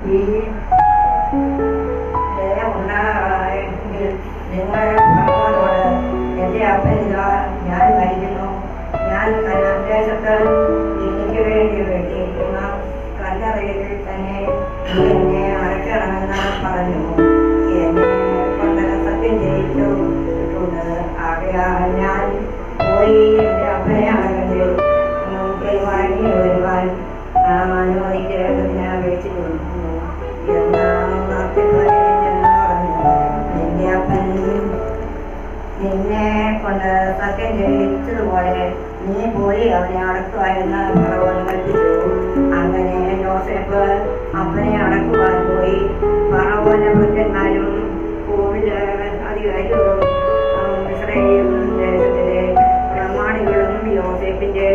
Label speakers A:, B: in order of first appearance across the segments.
A: ഈ ഉണ്ടായെങ്കിൽ നിങ്ങൾ ഭഗവാനോട് എൻ്റെ അപ്പനിതാ ഞാൻ മരിക്കുന്നു, ഞാൻ കനാദേശത്ത് എനിക്ക് വേണ്ടി വെട്ടിയിരിക്കുന്ന കല്ലറയിൽ തന്നെ എന്നെ അടയ്ക്കണമെന്ന് പറഞ്ഞു. എന്നെ കൊണ്ട് സത്യം ചെയ്യിച്ചിട്ടുണ്ട്. ആകയാൽ ഞാൻ പോയി എൻ്റെ അപ്പനെ അടക്കത്തിൽ മടങ്ങി വരുവാൻ അനുമതിക്കേണ്ടതിന് അപേക്ഷിക്കുന്നു എന്ന് പറഞ്ഞു. നിന്റെ അപ്പൻ നിന്നെ കൊണ്ട് സത്യം ചെയ്യിച്ചതുപോലെ നീ പോയി അവനെ അടക്കുവാനെന്ന് ഫറവോൻ കൽപ്പിച്ചു. അങ്ങനെ യോസേഫ് അപ്പനെ അടക്കുവാൻ പോയി. ഫറവോന്റെ ഭൃത്യന്മാരും കോവിഡ് അധികാരികളും ഇസ്രായേൽ ദേശത്തിലെ പ്രമാണികളും യോസേഫിന്റെ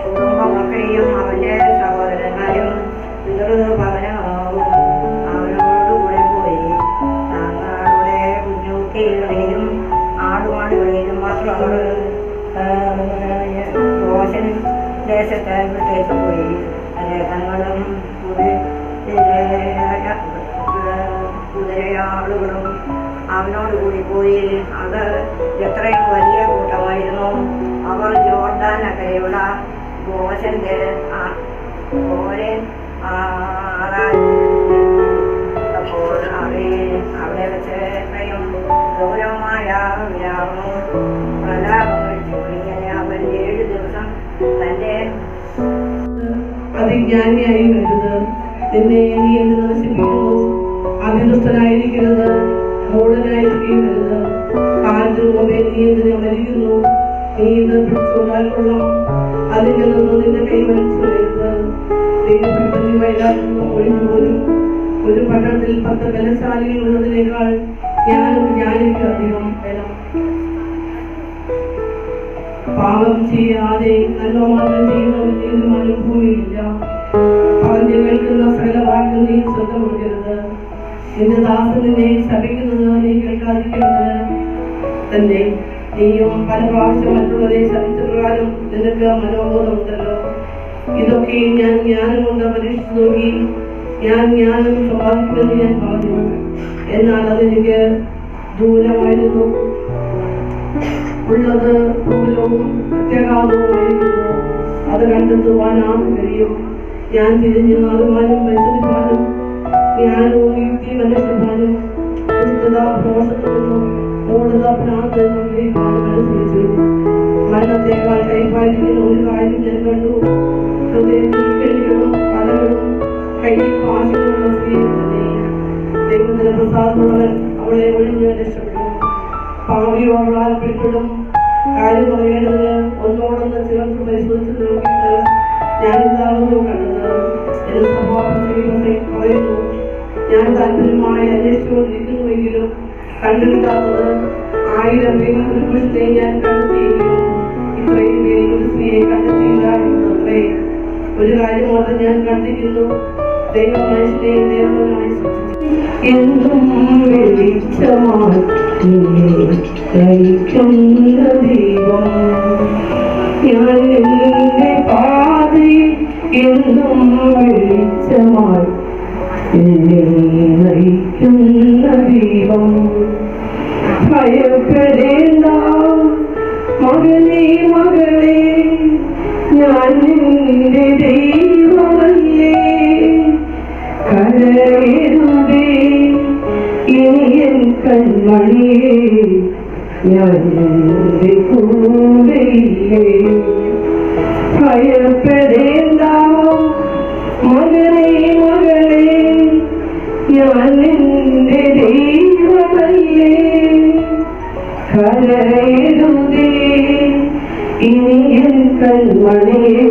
A: കുടുംബമൊക്കെയും അവന്റെ സഹോദരന്മാരും പിതൃഭവനവും അവനോടുകൂടെ പോയി. തങ്ങളുടെ കുഞ്ഞുകുട്ടികളെയും ആടുമാടുകളെയും മാത്രം ഗോശൻ ദേശത്ത് വിട്ടേക്ക് പോയി. രഥങ്ങളും കുതിരയാളുകളും അവനോടുകൂടി പോയി. അത് എത്രയും വലിയ കൂട്ടമായിരുന്നു. അവർ ജോർദാൻ അക്കരെയുള്ള ഗോശന്റെ അപ്പോൾ അവിടെ വെച്ച് എത്രയും ഗൗരവമായ വിലാപവും പ്രലാപം കഴിച്ചു. ഇങ്ങനെ അവൻ 7 ദിവസം തന്റെ
B: അതിജ്ഞാനിയായി വരുന്നത്. നിന്നെ നീ എന്ത് നശിപ്പിക്കുന്നു? അഭിദുഷ്ടനായിരിക്കരുത്, മൂഢനായിരിക്കരുത്. കാലത്തിന് മുമ്പേ നീ എന്തിനെ മരിക്കുന്നു? നീ ഇത് പിടിച്ചുകൊണ്ടാൽ കൊള്ളാം. അതിൽ നിന്നും നിന്റെ കൈ വലിച്ചു വരരുത്. ദൈവപ്രതി വയലാകുന്ന ഒഴിഞ്ഞുപോലും ഒരു പട്ടണത്തിൽ 10 ബലശാലികൾ ഉള്ളതിനേക്കാൾ ഞാനും ജ്ഞാനിക്ക് അധികം ബലം. പാപം ചെയ്യാതെ നന്മ മാത്രം ചെയ്യുന്നവർ നീതിമാനും ഭൂമിയിലില്ല. പറഞ്ഞു കേൾക്കുന്ന സകല വാക്കും നീ ശ്രദ്ധ കൊടുക്കരുത്. നിന്റെ ദാസൻ നിന്നെ ശപിക്കുന്നത് നീ കേൾക്കാതിരിക്കുന്നത് തന്നെ. നീയും പല പ്രാവശ്യം മറ്റുള്ളവരെ ശപിച്ച പ്രകാരം നിനക്ക് മനോബോധമുണ്ടല്ലോ. ഇതൊക്കെ ഞാൻ ജ്ഞാനം കൊണ്ട് പരീക്ഷിച്ചു നോക്കി. ഞാൻ ജ്ഞാനം സമ്പാദിക്കുമെന്ന് ഞാൻ പറഞ്ഞു, എന്നാൽ അതെനിക്ക് ദൂരമായിരുന്നു. ഉള്ളത് ദൂരവും പ്രത്യാഘാതവുമായിരിക്കുന്നു. അത് കണ്ടെത്തുവാൻ ആർക്കും കഴിയും. ഞാൻ തിരിഞ്ഞ് അറിവാനും പരിശോധിപ്പാനും ജ്ഞാനവും യുക്തിയും അന്വേഷിപ്പാനും ദോഷത്തോടും മൂഢത ഭ്രാന്തെന്നും ഗ്രഹിക്കാനും അനുസരിച്ചു. മരണത്തെക്കാൾ കൈപ്പായിരിക്കുന്ന ഒരു കാര്യം ഞാൻ കണ്ടു. ഹൃദയത്തിൽ കെണികളും പലകളും കയ്യിൽ പാശങ്ങളുള്ള സ്ത്രീ തന്നെ. ദൈവത്തിന് പ്രസാദമുള്ളവൻ അവളെ ഒഴിഞ്ഞ് രക്ഷപ്പെടും. പാവിയോ അവളാൽ പിടിപ്പെടും. കാര്യം പറയേണ്ടതിന് ഒന്നോടൊന്ന് ചേർത്ത് പരിശോധിച്ച് നോക്കിയിട്ട് ഞാനിതാകുന്നു കണ്ടത്. എന്റെ സ്വഭാവം പറയുന്നു. ഞാൻ താല്പര്യമായി അന്വേഷിച്ചുകൊണ്ടിരിക്കുന്നുവെങ്കിലും കണ്ടെടുക്കാത്തത് 1000 പുരുഷനെ ഞാൻ കണ്ടെത്തിയെങ്കിലും ഇത്രയും പേര് ഒരു സ്ത്രീയെ കണ്ടെത്തിയില്ല എന്നത്രേ. ഒരു കാര്യം മാത്രം ഞാൻ കണ്ടിരിക്കുന്നു. ദൈവം മനുഷ്യനെ ദേവനായി സൃഷ്ടിച്ചു. എന്നും വെളിച്ചമായി ദൈവം ഞാൻ എന്റെ പാതയിൽ എന്നും വെളിച്ചമായി നയിക്കുന്ന ദൈവം. ഭയപ്പെടേണ്ട മകനേ മകളെ, ഞാൻ നിന്റെ ദൈവമല്ലേ. കരയരുതേ ഇനി എൻ കൺമണിയേ, ഞാൻ നിന്റെ കൂടെയില്ലേ. ഭയപ്പെടേണ്ട മകനേ മകളെ, ഞാൻ നിന്റെ ദൈവമല്ലേ. കരയരുതേ ഇനി എൻ കൺമണിയേ,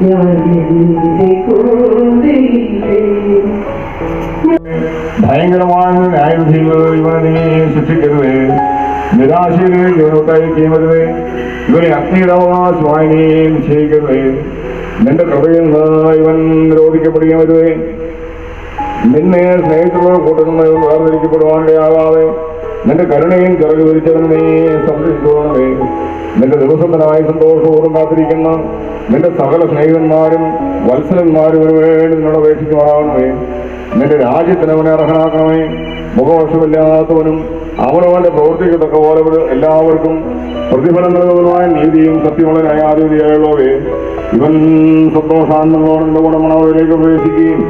B: ഞാൻ നിന്റെ കൂടെയില്ലേ.
C: ഭയങ്കരമായ ന്യായവിധികൾ ഇവനെ നീ ശിക്ഷിക്കരുത്. നിരാശയിലേക്ക് ഇവനൊട്ടായി ചെയ്യുന്നത് ഇവനെ അഗ്നിയുടെ അവകാശമായി നീ നിശ്ചയിക്കരുത്. നിന്റെ കൃപയിൽ നിന്ന് ഇവൻ നിരോധിക്കപ്പെടുകയും വരുവേ. നിന്നെ സ്നേഹിച്ചുള്ള കൂട്ടത്തിൽ നിന്ന് വേർതിരിക്കപ്പെടുവാനിടയാകാതെ നിന്റെ കരുണയും ചിറക് വിരിച്ചവൻ നീ സംരക്ഷിക്കണമേ. നിന്റെ ദിവസത്തിനായി സന്തോഷപൂർവ്വം കാത്തിരിക്കുന്ന നിന്റെ സകല സ്നേഹിതന്മാരും വത്സലന്മാരും ഒരു വേണ്ടി നിന്നോട് അപേക്ഷിക്കുമാറാകണമേ. നിന്റെ രാജ്യത്തിന് അവനെ അർഹനാക്കണമേ. മുഖവർഷമില്ലാത്തവനും അവനവന്റെ പ്രവർത്തിക്ക് തക്ക പോലെ എല്ലാവർക്കും പ്രതിഫലം നൽകുന്നതുമായ നീതിയും സത്യമുള്ള ന്യായാധിപതിയായുള്ളവേ, ഇവൻ സന്തോഷാനന്ദങ്ങളോടെ നിന്റെ കൂടെ മണവരിലേക്ക് പ്രവേശിക്കുകയും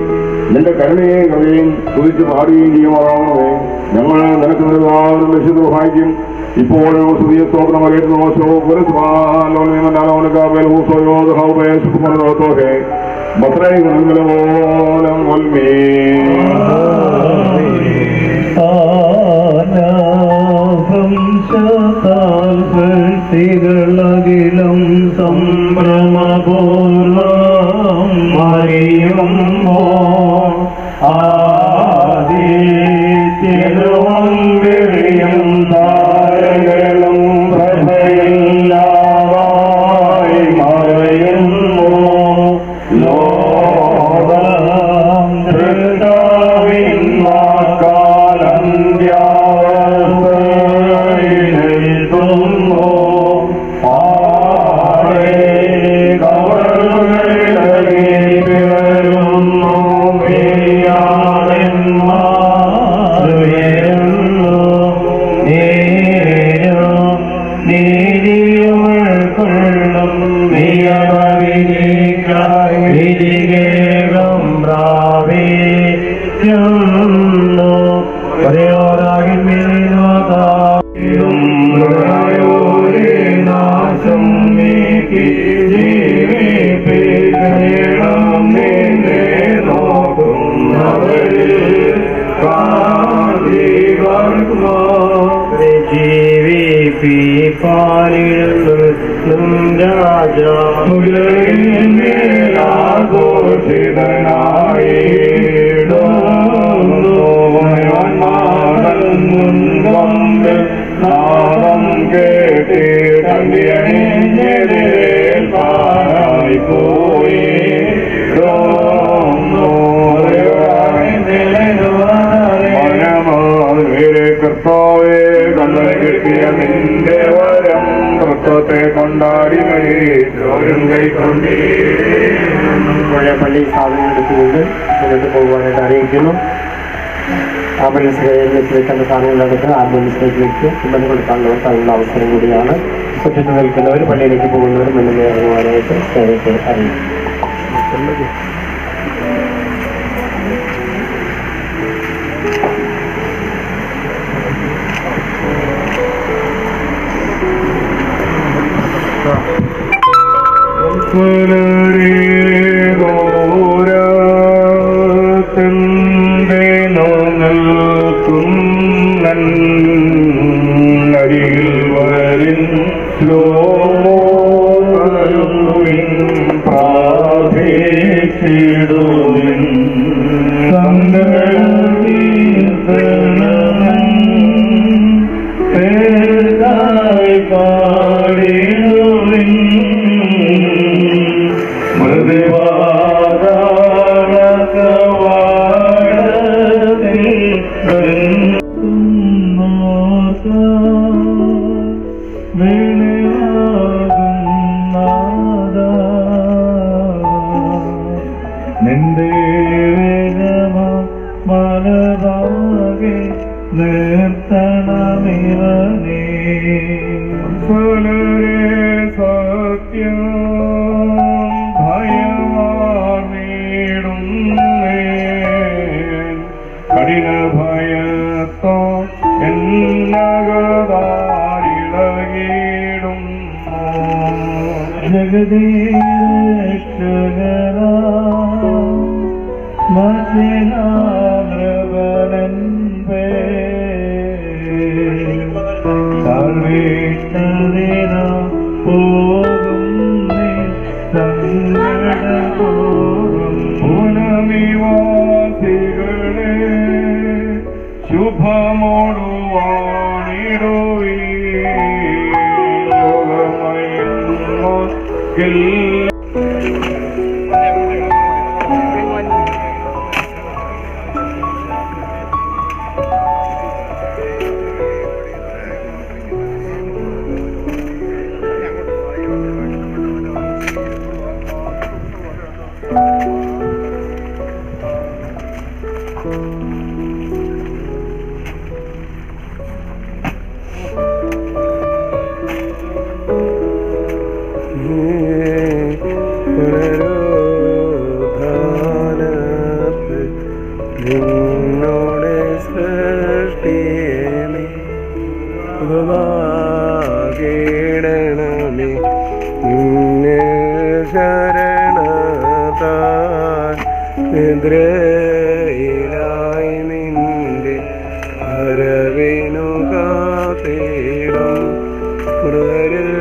C: നിന്റെ കരുണയെയും കവിയും തുതിച്ച് പാടുകയും ചെയ്യുമാറാകണമേ. ഞങ്ങൾ നിനക്ക് എല്ലാവരും വിശുദ്ധ സഹായിക്കും. ഇപ്പോഴും സ്തുതിയ സ്തോത്രം അറിയുന്ന മോശോ
D: ികളും സംഭ്രമപൂർവം അറിയുമോ ആദിത്യവും വിളിയും താരകളും പ്രഭയില്ലാതായി മറയുന്നു ലോകം ധൃതാവിൻ വാക്കാലന്ത്യാവസ്ഥയിലെത്തുന്നു കർത്താവേ, കണ്ണു കിട്ടിയ നിന്റെ വരം തത്വത്തെ കൊണ്ടാടി ചോരും കൈക്കൊണ്ടേ
E: പള്ളി സാധനം എടുത്തുകൊണ്ട് മുന്നോട്ട് പോകുവാനായിട്ട് അറിയിക്കുന്നു. ആംബുലൻസിലേക്ക് വെക്കേണ്ട സാധനങ്ങളെടുത്ത് ആംബുലൻസിലേക്ക് വെച്ച് ഇമ്പം കൊടുക്കാനുള്ളവർക്ക് അതിനുള്ള അവസരം കൂടിയാണ്. ചുറ്റത്ത് നിൽക്കുന്നവർ പള്ളിയിലേക്ക് പോകുന്നവർ മുന്നിൽ ഇറങ്ങുവാനായിട്ട് സ്നേഹത്തെ അറിയിക്കും.
F: പുനരുദ്ധാനത്ത് നിന്നോട് സൃഷ്ടിയമേ ഉപവാകേണമേ നിന്നെ ശരണത്താൽ നിദ്രയിലായി നിന്റെ വരവിനു കാത്തിടും മൃഗരിൽ